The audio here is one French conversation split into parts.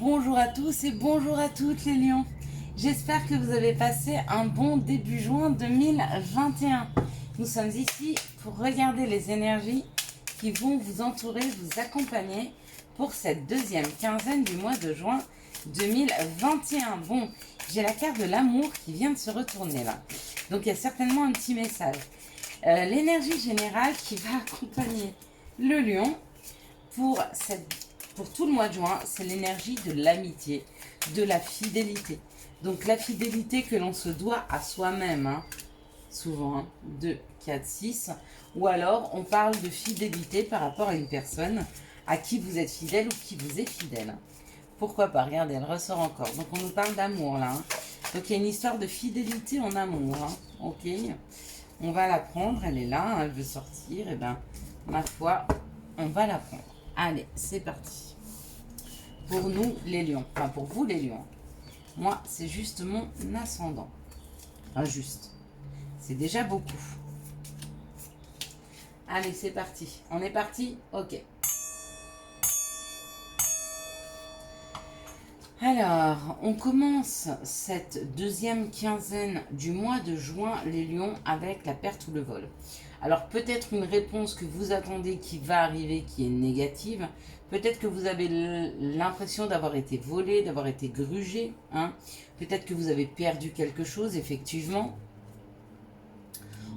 Bonjour à tous et bonjour à toutes les lions. J'espère que vous avez passé un bon début juin 2021. Nous sommes ici pour regarder les énergies qui vont vous entourer, vous accompagner pour cette deuxième quinzaine du mois de juin 2021. Bon, j'ai la carte de l'amour qui vient de se retourner là. Donc il y a certainement un petit message. L'énergie générale qui va accompagner le lion pour tout le mois de juin, c'est l'énergie de l'amitié, de la fidélité. Donc la fidélité que l'on se doit à soi-même, hein, souvent, hein, 2, 4, 6. Ou alors on parle de fidélité par rapport à une personne à qui vous êtes fidèle ou qui vous est fidèle. Pourquoi pas, regardez, elle ressort encore. Donc on nous parle d'amour là. Hein. Donc il y a une histoire de fidélité en amour. Hein. Ok, on va la prendre, elle est là, hein, elle veut sortir. Et ben, ma foi, on va la prendre. Allez, c'est parti. Pour nous, les lions. Enfin, pour vous, les lions. Moi, c'est juste mon ascendant. Enfin, juste. C'est déjà beaucoup. Allez, c'est parti. On est parti? Ok. Alors, on commence cette deuxième quinzaine du mois de juin, les lions, avec la perte ou le vol. Alors, peut-être une réponse que vous attendez qui va arriver, qui est négative. Peut-être que vous avez l'impression d'avoir été volé, d'avoir été grugé. Hein. Peut-être que vous avez perdu quelque chose, effectivement.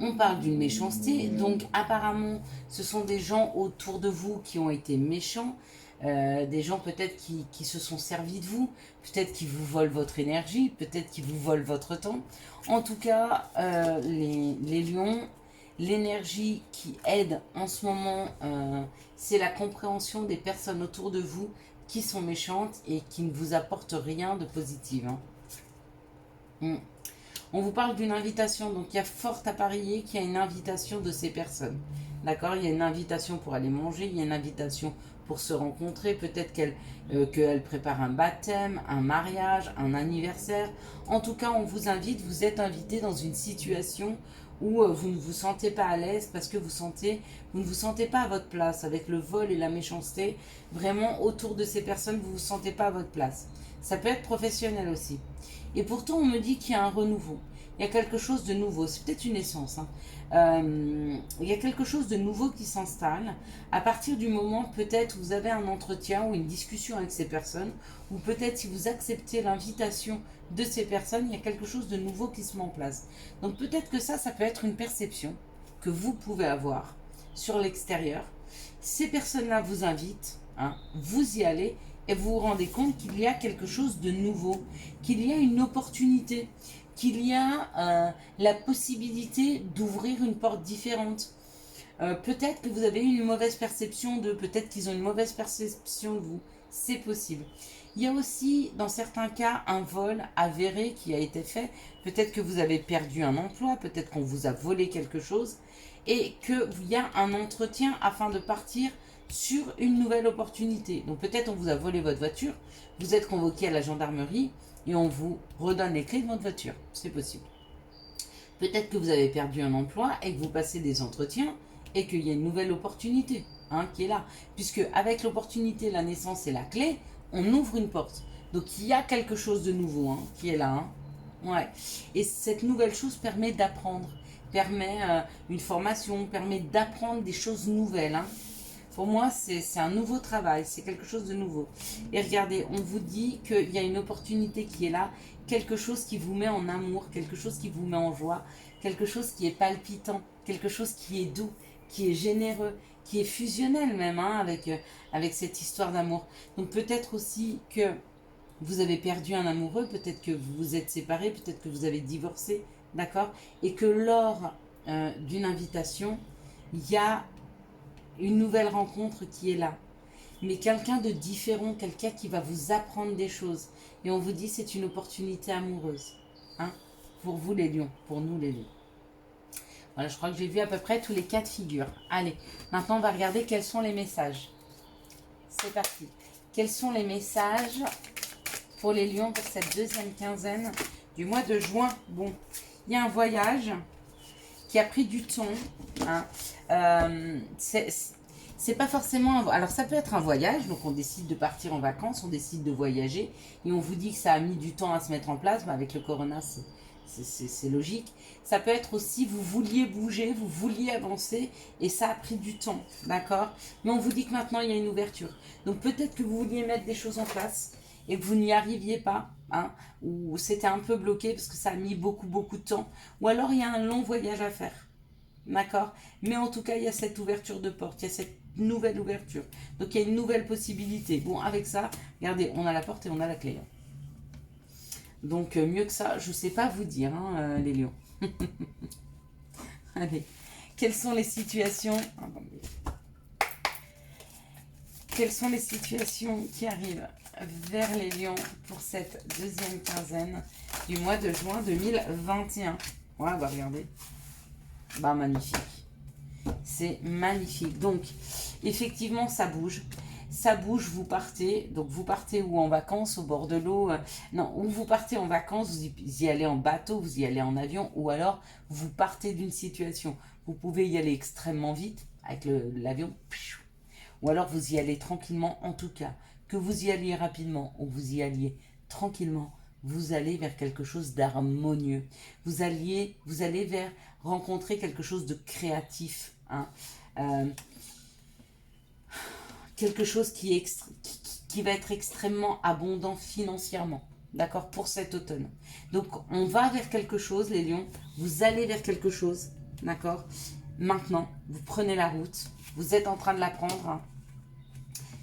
On parle d'une méchanceté. Donc, apparemment, ce sont des gens autour de vous qui ont été méchants. Des gens peut-être qui se sont servis de vous, peut-être qui vous volent votre énergie, peut-être qui vous volent votre temps. En tout cas, les lions, l'énergie qui aide en ce moment, c'est la compréhension des personnes autour de vous qui sont méchantes et qui ne vous apportent rien de positif. Hein. On vous parle d'une invitation, donc il y a fort à parier qu'il y a une invitation de ces personnes. D'accord? Il y a une invitation pour aller manger, il y a une invitation pour se rencontrer, peut-être qu'elle prépare un baptême, un mariage, un anniversaire. En tout cas, on vous invite, vous êtes invité dans une situation où vous ne vous sentez pas à l'aise parce que vous ne vous sentez pas à votre place avec le vol et la méchanceté. Vraiment, autour de ces personnes, vous ne vous sentez pas à votre place. Ça peut être professionnel aussi. Et pourtant, on me dit qu'il y a un renouveau. Il y a quelque chose de nouveau. C'est peut-être une essence. Hein. Il y a quelque chose de nouveau qui s'installe. À partir du moment, peut-être, vous avez un entretien ou une discussion avec ces personnes, ou peut-être si vous acceptez l'invitation de ces personnes, il y a quelque chose de nouveau qui se met en place. Donc peut-être que ça peut être une perception que vous pouvez avoir sur l'extérieur. Ces personnes-là vous invitent, hein, vous y allez, et vous vous rendez compte qu'il y a quelque chose de nouveau, qu'il y a une opportunité, qu'il y a la possibilité d'ouvrir une porte différente. Peut-être que vous avez une mauvaise perception d'eux, peut-être qu'ils ont une mauvaise perception de vous, c'est possible. Il y a aussi, dans certains cas, un vol avéré qui a été fait. Peut-être que vous avez perdu un emploi, peut-être qu'on vous a volé quelque chose, et qu'il y a un entretien afin de partir sur une nouvelle opportunité. Donc peut-être on vous a volé votre voiture, vous êtes convoqué à la gendarmerie et on vous redonne les clés de votre voiture. C'est possible. Peut-être que vous avez perdu un emploi et que vous passez des entretiens et qu'il y a une nouvelle opportunité, hein, qui est là. Puisque avec l'opportunité, la naissance et la clé, on ouvre une porte. Donc il y a quelque chose de nouveau, hein, qui est là. Hein. Ouais. Et cette nouvelle chose permet d'apprendre, permet une formation, permet d'apprendre des choses nouvelles. Hein. Pour moi, c'est un nouveau travail, c'est quelque chose de nouveau. Et regardez, on vous dit qu'il y a une opportunité qui est là, quelque chose qui vous met en amour, quelque chose qui vous met en joie, quelque chose qui est palpitant, quelque chose qui est doux, qui est généreux, qui est fusionnel même, hein, avec cette histoire d'amour. Donc peut-être aussi que vous avez perdu un amoureux, peut-être que vous vous êtes séparés, peut-être que vous avez divorcé, d'accord? Et que lors d'une invitation, il y a une nouvelle rencontre qui est là. Mais quelqu'un de différent, quelqu'un qui va vous apprendre des choses. Et on vous dit c'est une opportunité amoureuse. Hein, pour vous les lions, pour nous les lions. Voilà, je crois que j'ai vu à peu près tous les cas de figure. Allez, maintenant on va regarder quels sont les messages. C'est parti. Quels sont les messages pour les lions pour cette deuxième quinzaine du mois de juin? Bon, il y a un voyage qui a pris du temps. Hein. C'est pas forcément... Alors, ça peut être un voyage, donc on décide de partir en vacances, on décide de voyager, et on vous dit que ça a mis du temps à se mettre en place, mais avec le corona, c'est logique. Ça peut être aussi, vous vouliez bouger, vous vouliez avancer, et ça a pris du temps, d'accord? Mais on vous dit que maintenant, il y a une ouverture. Donc, peut-être que vous vouliez mettre des choses en place, et que vous n'y arriviez pas, hein, ou c'était un peu bloqué, parce que ça a mis beaucoup, beaucoup de temps, ou alors il y a un long voyage à faire. D'accord? Mais en tout cas, il y a cette ouverture de porte, il y a cette nouvelle ouverture. Donc, il y a une nouvelle possibilité. Bon, avec ça, regardez, on a la porte et on a la clé. Donc, mieux que ça, je ne sais pas vous dire, hein, les lions. Allez, quelles sont les situations... Quelles sont les situations qui arrivent vers les lions pour cette deuxième quinzaine du mois de juin 2021? Ouais, bah regardez. Bah magnifique. C'est magnifique. Donc, effectivement, ça bouge. Ça bouge, vous partez. Donc, vous partez où? En vacances, au bord de l'eau? Non, ou vous partez en vacances, vous y allez en bateau, vous y allez en avion, ou alors vous partez d'une situation. Vous pouvez y aller extrêmement vite avec l'avion. Ou alors vous y allez tranquillement, en tout cas. Que vous y alliez rapidement ou vous y alliez tranquillement, vous allez vers quelque chose d'harmonieux. Vous allez vers rencontrer quelque chose de créatif. Hein. Quelque chose qui va être extrêmement abondant financièrement. D'accord? Pour cet automne. Donc, on va vers quelque chose, les lions. Vous allez vers quelque chose. D'accord? Maintenant, vous prenez la route. Vous êtes en train de la prendre. Hein.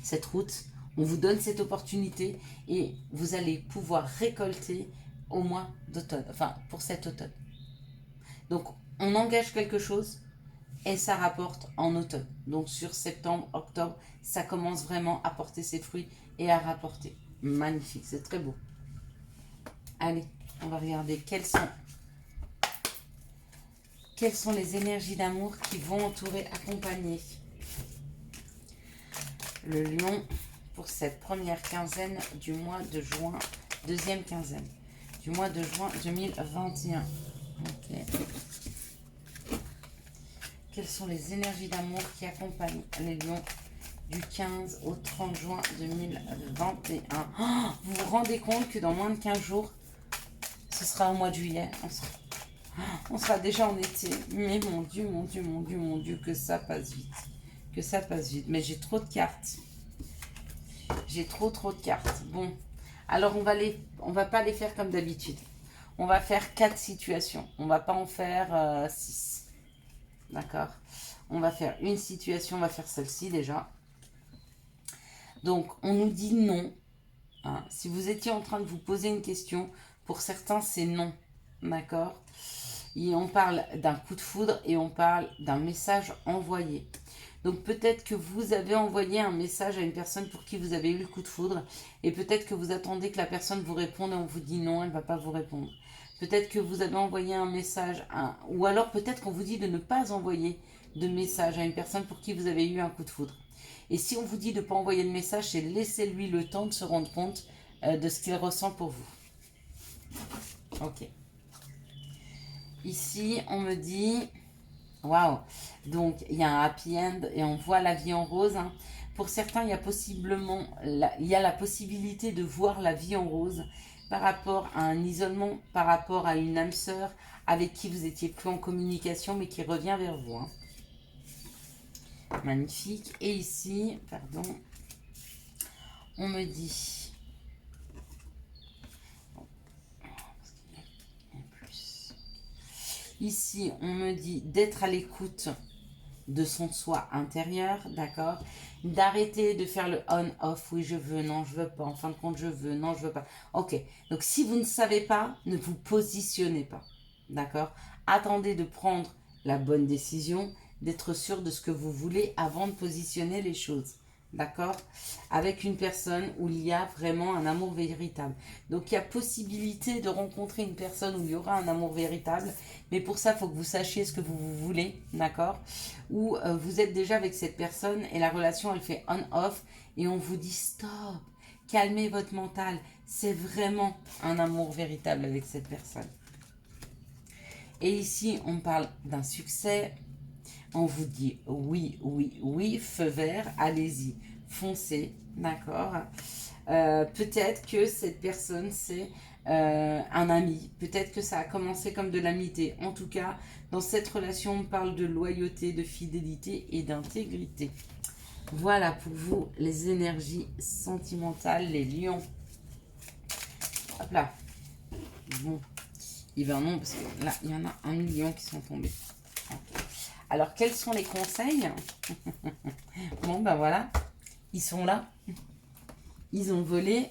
Cette route, on vous donne cette opportunité et vous allez pouvoir récolter au mois d'automne. Enfin, pour cet automne. Donc, on engage quelque chose et ça rapporte en automne. Donc, sur septembre, octobre, ça commence vraiment à porter ses fruits et à rapporter. Magnifique, c'est très beau. Allez, on va regarder quelles sont les énergies d'amour qui vont entourer, accompagner le lion pour cette première quinzaine du mois de juin, deuxième quinzaine du mois de juin 2021. Ok. Quelles sont les énergies d'amour qui accompagnent les lions du 15 au 30 juin 2021? Oh, vous vous rendez compte que dans moins de 15 jours, ce sera au mois de juillet. On sera déjà en été. Mais mon Dieu, mon Dieu, mon Dieu, mon Dieu, que ça passe vite. Que ça passe vite. Mais j'ai trop de cartes. J'ai trop de cartes. Bon, alors on va pas les faire comme d'habitude. On va faire 4 situations. On va pas en faire 6. D'accord? On va faire une situation. On va faire celle-ci déjà. Donc, on nous dit non. Hein. Si vous étiez en train de vous poser une question, pour certains, c'est non. D'accord? Et on parle d'un coup de foudre et on parle d'un message envoyé. Donc peut-être que vous avez envoyé un message à une personne pour qui vous avez eu le coup de foudre et peut-être que vous attendez que la personne vous réponde et on vous dit non, elle ne va pas vous répondre. Peut-être que vous avez envoyé un message, ou alors peut-être qu'on vous dit de ne pas envoyer de message à une personne pour qui vous avez eu un coup de foudre. Et si on vous dit de ne pas envoyer de message, c'est laissez-lui le temps de se rendre compte de ce qu'il ressent pour vous. Ok. Ici, on me dit... Waouh! Donc, il y a un happy end et on voit la vie en rose. Hein. Pour certains, il y a la possibilité de voir la vie en rose par rapport à un isolement, par rapport à une âme sœur avec qui vous étiez plus en communication mais qui revient vers vous. Hein. Magnifique. Et ici, pardon, on me dit... Ici, on me dit d'être à l'écoute de son soi intérieur, d'accord? D'arrêter de faire le on-off, oui je veux, non je veux pas, en fin de compte je veux, non je veux pas. Ok, donc si vous ne savez pas, ne vous positionnez pas, d'accord? Attendez de prendre la bonne décision, d'être sûr de ce que vous voulez avant de positionner les choses. D'accord? Avec une personne où il y a vraiment un amour véritable. Donc il y a possibilité de rencontrer une personne où il y aura un amour véritable, mais pour ça, il faut que vous sachiez ce que vous voulez, d'accord? Ou vous êtes déjà avec cette personne et la relation, elle fait on-off et on vous dit stop, calmez votre mental. C'est vraiment un amour véritable avec cette personne. Et ici, on parle d'un succès. On vous dit oui, oui, oui, feu vert, allez-y, foncez, d'accord. Peut-être que cette personne, c'est un ami. Peut-être que ça a commencé comme de l'amitié. En tout cas, dans cette relation, on parle de loyauté, de fidélité et d'intégrité. Voilà pour vous les énergies sentimentales, les lions. Hop là. Bon, il va non, parce que là, il y en a 1 million qui sont tombés. Alors, quels sont les conseils? Bon, ben voilà, ils sont là. Ils ont volé.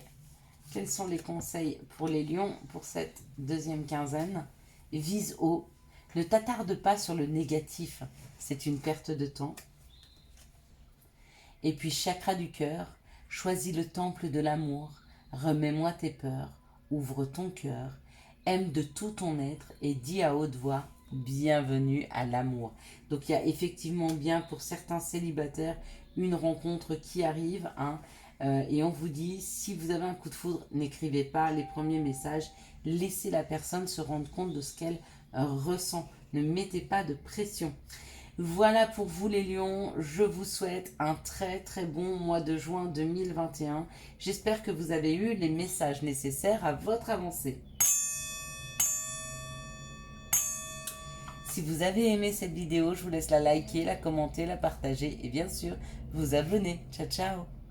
Quels sont les conseils pour les lions pour cette deuxième quinzaine? Vise haut. Ne t'attarde pas sur le négatif. C'est une perte de temps. Et puis, chakra du cœur. Choisis le temple de l'amour. Remets-moi tes peurs. Ouvre ton cœur. Aime de tout ton être et dis à haute voix bienvenue à l'amour. Donc il y a effectivement bien pour certains célibataires une rencontre qui arrive, hein, et on vous dit si vous avez un coup de foudre, n'écrivez pas les premiers messages, laissez la personne se rendre compte de ce qu'elle ressent, ne mettez pas de pression. Voilà pour vous les lions, je vous souhaite un très très bon mois de juin 2021. J'espère que vous avez eu les messages nécessaires à votre avancée. Si vous avez aimé cette vidéo, je vous laisse la liker, la commenter, la partager et bien sûr vous abonner. Ciao ciao.